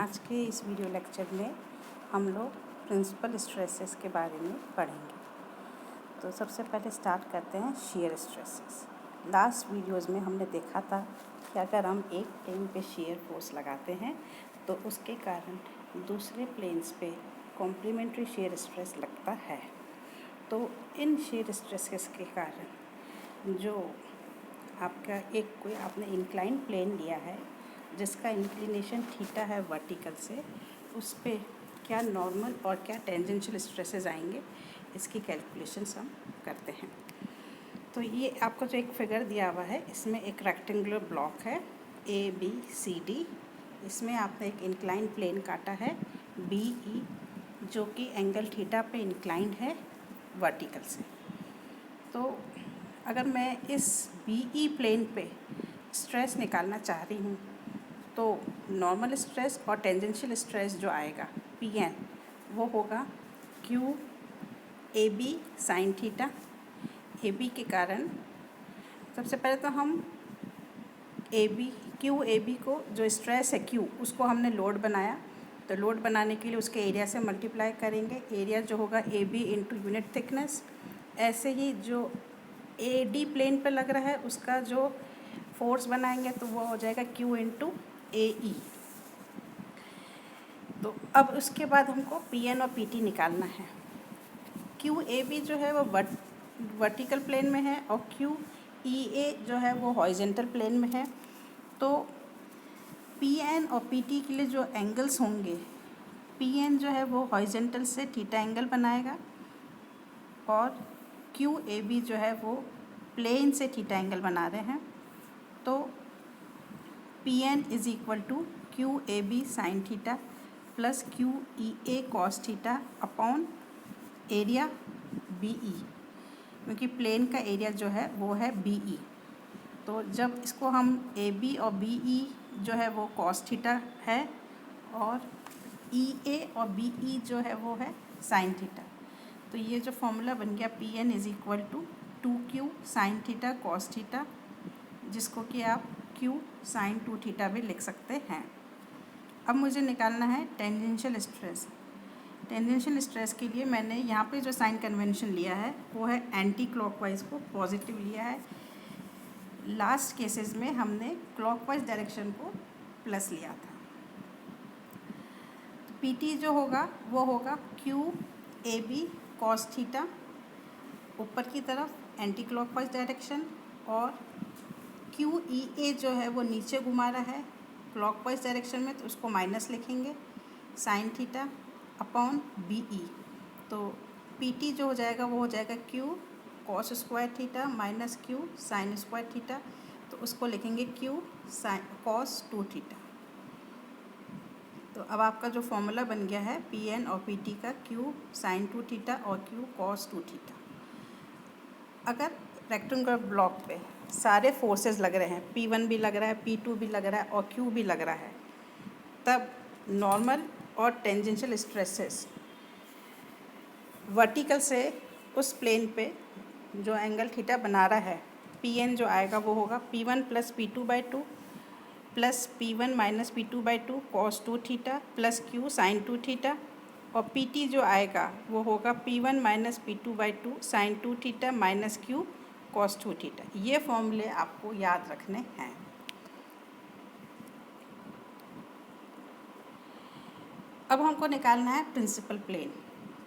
आज के इस वीडियो लेक्चर में हम लोग प्रिंसिपल स्ट्रेसेस के बारे में पढ़ेंगे। तो सबसे पहले स्टार्ट करते हैं शियर स्ट्रेसेस। लास्ट वीडियोज़ में हमने देखा था कि अगर हम एक प्लेन पे शियर फोर्स लगाते हैं तो उसके कारण दूसरे प्लेन्स पे कॉम्प्लीमेंट्री शियर स्ट्रेस लगता है। तो इन शियर स्ट्रेसेस के कारण जो आपका कोई आपने इंक्लाइन प्लेन लिया है जिसका इंक्लिनेशन थीटा है वर्टिकल से, उस पे क्या नॉर्मल और क्या टेंजेंशियल स्ट्रेसेस आएंगे, इसकी कैलकुलेशंस हम करते हैं। तो ये आपको जो एक फिगर दिया हुआ है, इसमें एक रेक्टेंगुलर ब्लॉक है ABCD। इसमें आपने एक इंक्लाइन प्लेन काटा है BE, जो कि एंगल थीटा पे इंक्लाइंड है वर्टिकल से। तो अगर मैं इस BE प्लेन पे स्ट्रेस निकालना चाह रही हूँ तो नॉर्मल स्ट्रेस और टेंजेंशियल स्ट्रेस जो आएगा PN, वो होगा QAB साइन थीटा। AB के कारण सबसे पहले तो हम QAB को जो स्ट्रेस है Q, उसको हमने लोड बनाया। तो लोड बनाने के लिए उसके एरिया से मल्टीप्लाई करेंगे। एरिया जो होगा AB इंटू यूनिट थिकनेस। ऐसे ही जो AD प्लेन पे लग रहा है उसका जो फोर्स बनाएंगे तो वो हो जाएगा Q इंटू AE। तो अब उसके बाद हमको PN और PT निकालना है। QAB जो है वो वर्टिकल प्लेन में है और QEA जो है वो हॉरिजॉन्टल प्लेन में है। तो PN और PT के लिए जो एंगल्स होंगे, PN जो है वो हॉरिजॉन्टल से थीटा एंगल बनाएगा और QAB जो है वो प्लेन से थीटा एंगल बना रहे हैं। तो PN is equal to QAB sine theta plus QEA cos theta upon area BE, क्योंकि प्लेन का एरिया जो है वो है BE। तो जब इसको हम AB और BE जो है वो कॉस थीटा है और EA और BE जो है वो है साइन थीटा। तो ये जो फॉर्मूला बन गया PN is equal to 2Q sine theta cos theta, जिसको कि आप Q साइन 2 थीटा भी लिख सकते हैं। अब मुझे निकालना है टेंजेंशियल स्ट्रेस। टेंजेंशियल स्ट्रेस के लिए मैंने यहाँ पे जो साइन कन्वेंशन लिया है वो है एंटी क्लॉकवाइज को पॉजिटिव लिया है। लास्ट केसेस में हमने क्लॉकवाइज डायरेक्शन को प्लस लिया था। तो PT जो होगा वो होगा QAB कॉस थीटा ऊपर की तरफ एंटी क्लॉकवाइज डायरेक्शन, और QEA जो है वो नीचे घुमा रहा है क्लॉकवाइज डायरेक्शन में, तो उसको माइनस लिखेंगे साइन थीटा अपॉन BE। तो PT जो हो जाएगा वो हो जाएगा Q cos square theta minus Q sine square theta, तो उसको लिखेंगे Q साइन कॉस 2 थीटा। तो अब आपका जो फॉर्मूला बन गया है PN और PT का, Q साइन 2 थीटा और Q कॉस 2 थीटा। अगर रेक्टेंगुलर ब्लॉक पे सारे फोर्सेस लग रहे हैं, P1 भी लग रहा है, P2 भी लग रहा है और Q भी लग रहा है, तब नॉर्मल और टेंजेंशियल स्ट्रेसेस वर्टिकल से उस प्लेन पे जो एंगल थीटा बना रहा है PN जो आएगा वो होगा P1 plus P2/2 plus P1 minus P2/2 cos 2 theta plus Q sine 2 theta, और PT जो आएगा वो होगा P1 minus P2/2 sine 2 theta minus Q cos 2 theta. ये फॉर्मूले आपको याद रखने हैं। अब हमको निकालना है प्रिंसिपल प्लेन।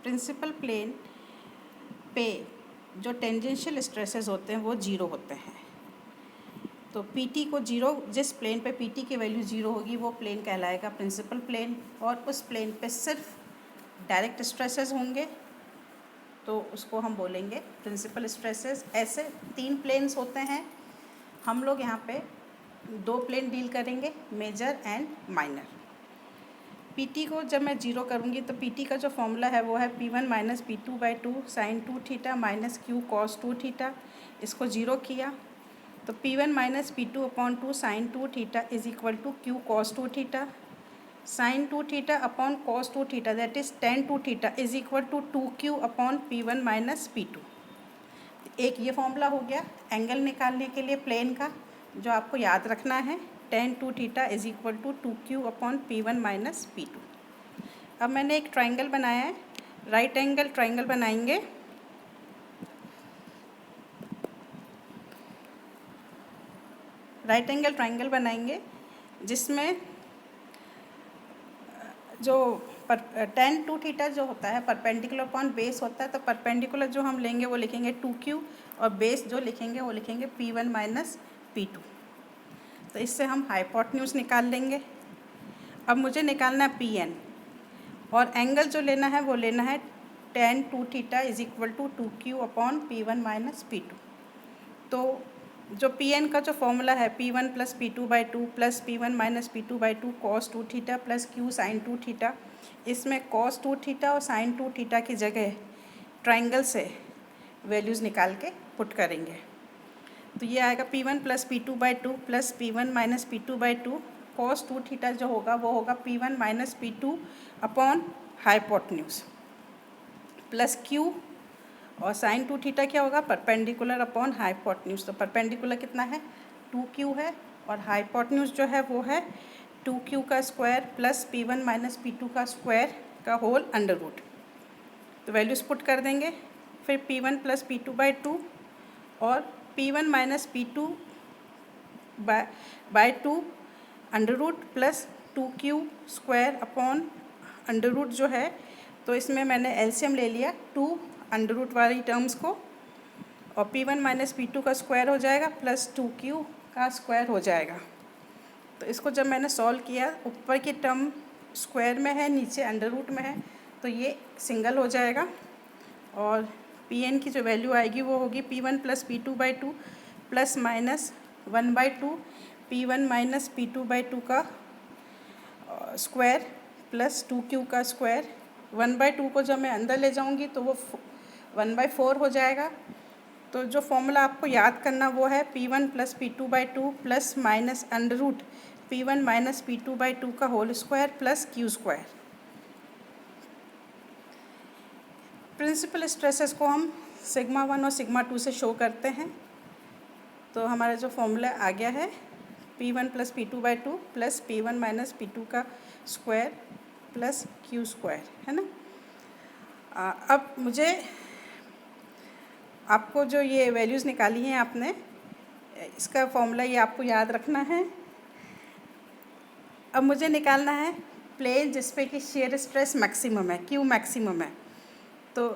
प्रिंसिपल प्लेन पे जो टेंजेंशियल स्ट्रेसेस होते हैं वो जीरो होते हैं। तो PT को जीरो, जिस प्लेन पे PT की वैल्यू जीरो होगी वो प्लेन कहलाएगा प्रिंसिपल प्लेन, और उस प्लेन पे सिर्फ डायरेक्ट स्ट्रेसेस होंगे तो उसको हम बोलेंगे प्रिंसिपल स्ट्रेसेस। ऐसे 3 प्लेन्स होते हैं। हम लोग यहाँ पे 2 प्लेन डील करेंगे, मेजर एंड माइनर। PT को जब मैं जीरो करूँगी तो PT का जो फॉर्मूला है वो है P1 minus P2/2 sine 2 theta minus Q cos 2 theta. इसको जीरो किया तो P1 minus P2/2 sine 2 theta is equal to Q cos 2 theta sine 2 theta upon cos 2 theta, that is tan 2 theta is equal to 2Q upon P1 minus P2। एक ये formula हो गया angle निकालने के लिए plane का, जो आपको याद रखना है। tan 2 theta is equal to 2q upon P1 minus P2। अब मैंने एक ट्राइंगल बनाया है, राइट एंगल ट्राइंगल बनाएंगे। राइट एंगल ट्राइंगल बनाएंगे जिसमें जो tan 2 थीटा जो होता है परपेंडिकुलर अपॉन बेस होता है, तो परपेंडिकुलर जो हम लेंगे वो लिखेंगे 2q और बेस जो लिखेंगे वो लिखेंगे P1 माइनस P2। तो इससे हम हाइपोटेन्यूज निकाल लेंगे। अब मुझे निकालना है Pn और एंगल जो लेना है वो लेना है tan 2 theta is equal to 2q upon P1 minus P2। तो जो Pn का जो फॉर्मूला है P1 plus P2/2 plus P1 minus P2/2 cos 2 theta plus q sin 2 theta, इसमें cos 2 थीटा और sin 2 थीटा की जगह ट्राइंगल से वैल्यूज़ निकाल के पुट करेंगे। तो ये आएगा P1 plus P2/2 plus P1 minus P2/2 cos 2 theta जो होगा वो होगा P1 minus P2 upon hypotenuse plus q और साइन 2 थीटा क्या होगा परपेंडिकुलर अपॉन हाइपोटेन्यूज। तो परपेंडिकुलर कितना है 2q है और हाइपोटेन्यूज जो है वो है 2q का square plus P1 minus P2 का स्क्वायर का होल अंडर रूट। तो वैल्यूज पुट कर देंगे, फिर P1 प्लस P2/2 और P1 minus P2 by 2 under root plus 2q square upon under root जो है, तो इसमें मैंने एलसीएम ले लिया 2 अंडर रूट वाली टर्म्स को और P1 माइनस P2 का स्क्वायर हो जाएगा प्लस 2q का स्क्वायर हो जाएगा। तो इसको जब मैंने सॉल्व किया, ऊपर की टर्म स्क्वायर में है, नीचे अंडर रूट में है, तो ये सिंगल हो जाएगा और Pn की जो वैल्यू आएगी वो होगी P1 plus P2/2 plus minus 1/2 P1 minus P2/2 का स्क्वायर प्लस 2q का स्क्वायर। 1/2 को जब मैं अंदर ले जाऊंगी तो वो 1/4 हो जाएगा। तो जो फॉर्मूला आपको याद करना वो है P1 plus P2/2 plus minus under root P1 minus P2/2 का whole square plus q square. Principal stresses को हम सिग्मा 1 और सिग्मा 2 से शो करते हैं। तो हमारा जो फॉर्मूला आ गया है P1 plus P2/2 plus P1 minus P2 का स्क्वायर प्लस q स्क्वायर, है ना। अब मुझे आपको जो ये वैल्यूज़ निकाली हैं आपने, इसका फॉर्मूला ये आपको याद रखना है। अब मुझे निकालना है प्लेन जिस पे कि शेयर स्ट्रेस मैक्सिमम है, क्यू मैक्सिमम है। तो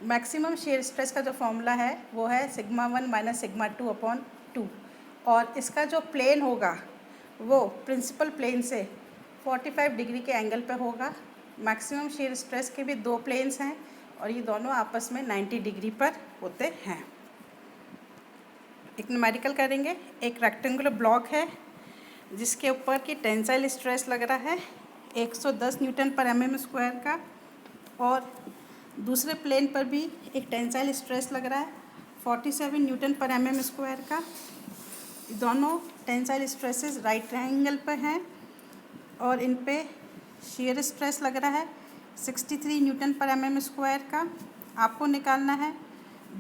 मैक्सिमम शेयर स्ट्रेस का जो फॉर्मूला है वो है सिग्मा 1 माइनस सिग्मा 2 अपॉन 2 और इसका जो प्लेन होगा वो प्रिंसिपल प्लेन से 45 डिग्री के एंगल पे होगा। मैक्सिमम शेयर स्ट्रेस के भी दो प्लेन्स हैं और ये दोनों आपस में 90 डिग्री पर होते हैं। एक न्यूमेरिकल करेंगे। एक रेक्टेंगुलर ब्लॉक है जिसके ऊपर की टेंसाइल स्ट्रेस लग रहा है 110 न्यूटन पर mm स्क्वायर का और दूसरे प्लेन पर भी एक टेंसाइल स्ट्रेस लग रहा है 47 न्यूटन पर mm स्क्वायर का। दोनों टेंसाइल स्ट्रेसेस राइट ट्रायंगल पर हैं और इन पे शेयर स्ट्रेस लग रहा है 63 न्यूटन पर mm स्क्वायर का। आपको निकालना है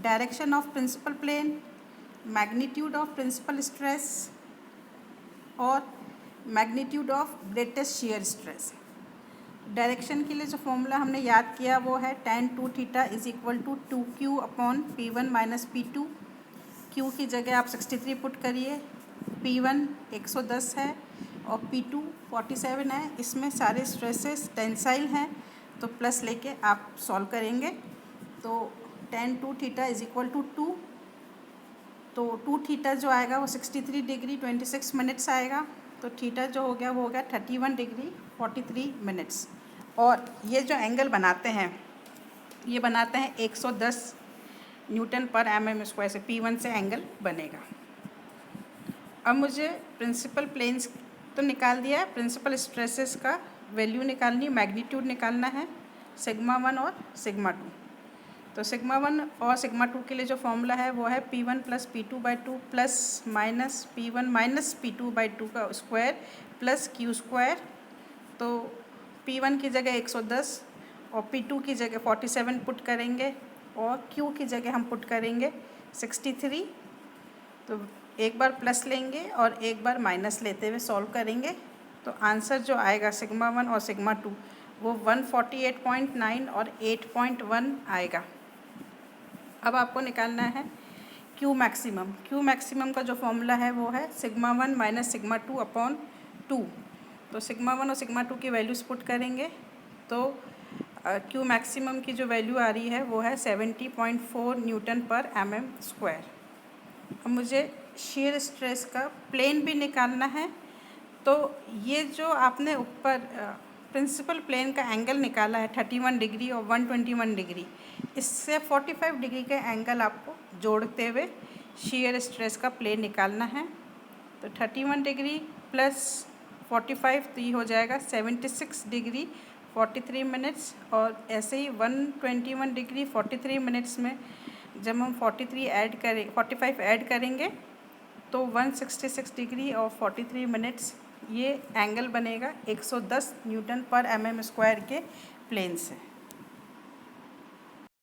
direction of principal plane, magnitude of principal stress और magnitude of greatest shear stress. Direction के लिए जो फॉर्मूला हमने याद किया वो है tan 2 theta is equal to 2q upon P1 minus P2। q की जगह आप 63 पुट करिए, P1 110 है और P2 47 है। इसमें सारे स्ट्रेसेस टेंसाइल हैं तो प्लस लेके आप सॉल्व करेंगे। तो tan 2 theta is equal to 2, तो 2 थीटा जो आएगा वो 63 डिग्री 26 मिनट्स आएगा। तो थीटा जो हो गया वो हो गया 31 डिग्री 43 मिनट्स। और ये जो एंगल बनाते हैं ये बनाते हैं 110 न्यूटन पर mm स्क्वायर से, P1 से एंगल बनेगा। अब मुझे प्रिंसिपल प्लेन्स तो निकाल दिया है, प्रिंसिपल स्ट्रेसेस का वैल्यू निकालनी, मैग्नीट्यूड निकालना है सिग्मा 1 और सिग्मा 2। तो सिग्मा 1 और सिग्मा 2 के लिए जो फॉर्मूला है वो है P1 plus P2/2 plus minus P1 minus P2/2 का स्क्वायर प्लस q स्क्वायर। तो P1 की जगह 110 और P2 की जगह 47 पुट करेंगे और q की जगह हम पुट करेंगे 63 तो एक बार प्लस लेंगे और एक बार माइनस लेते हुए सॉल्व करेंगे, तो आंसर जो आएगा सिग्मा 1 और सिग्मा 2 वो 148.9 और 8.1 आएगा। अब आपको निकालना है क्यू मैक्सिमम। क्यू मैक्सिमम का जो फॉर्मूला है वो है सिग्मा 1 माइनस सिग्मा 2 अपॉन 2। तो सिग्मा 1 और सिग्मा 2 की वैल्यूज़ पुट करेंगे तो क्यू मैक्सिमम की जो वैल्यू आ रही है वो है 70.4 न्यूटन पर एमएम स्क्वायर। अब मुझे shear स्ट्रेस का प्लेन भी निकालना है। तो ये जो आपने ऊपर प्रिंसिपल प्लेन का एंगल निकाला है 31 डिग्री और 121 डिग्री, इससे 45 डिग्री के एंगल आपको जोड़ते हुए shear स्ट्रेस का प्लेन निकालना है। तो 31 डिग्री प्लस 45 तो ये हो जाएगा 76 डिग्री 43 मिनट्स, और ऐसे ही 121 डिग्री 43 मिनट्स में जब हम 45 ऐड करेंगे तो 166 डिग्री और 43 मिनट्स ये एंगल बनेगा 110 न्यूटन पर एमएम स्क्वायर के प्लेन से।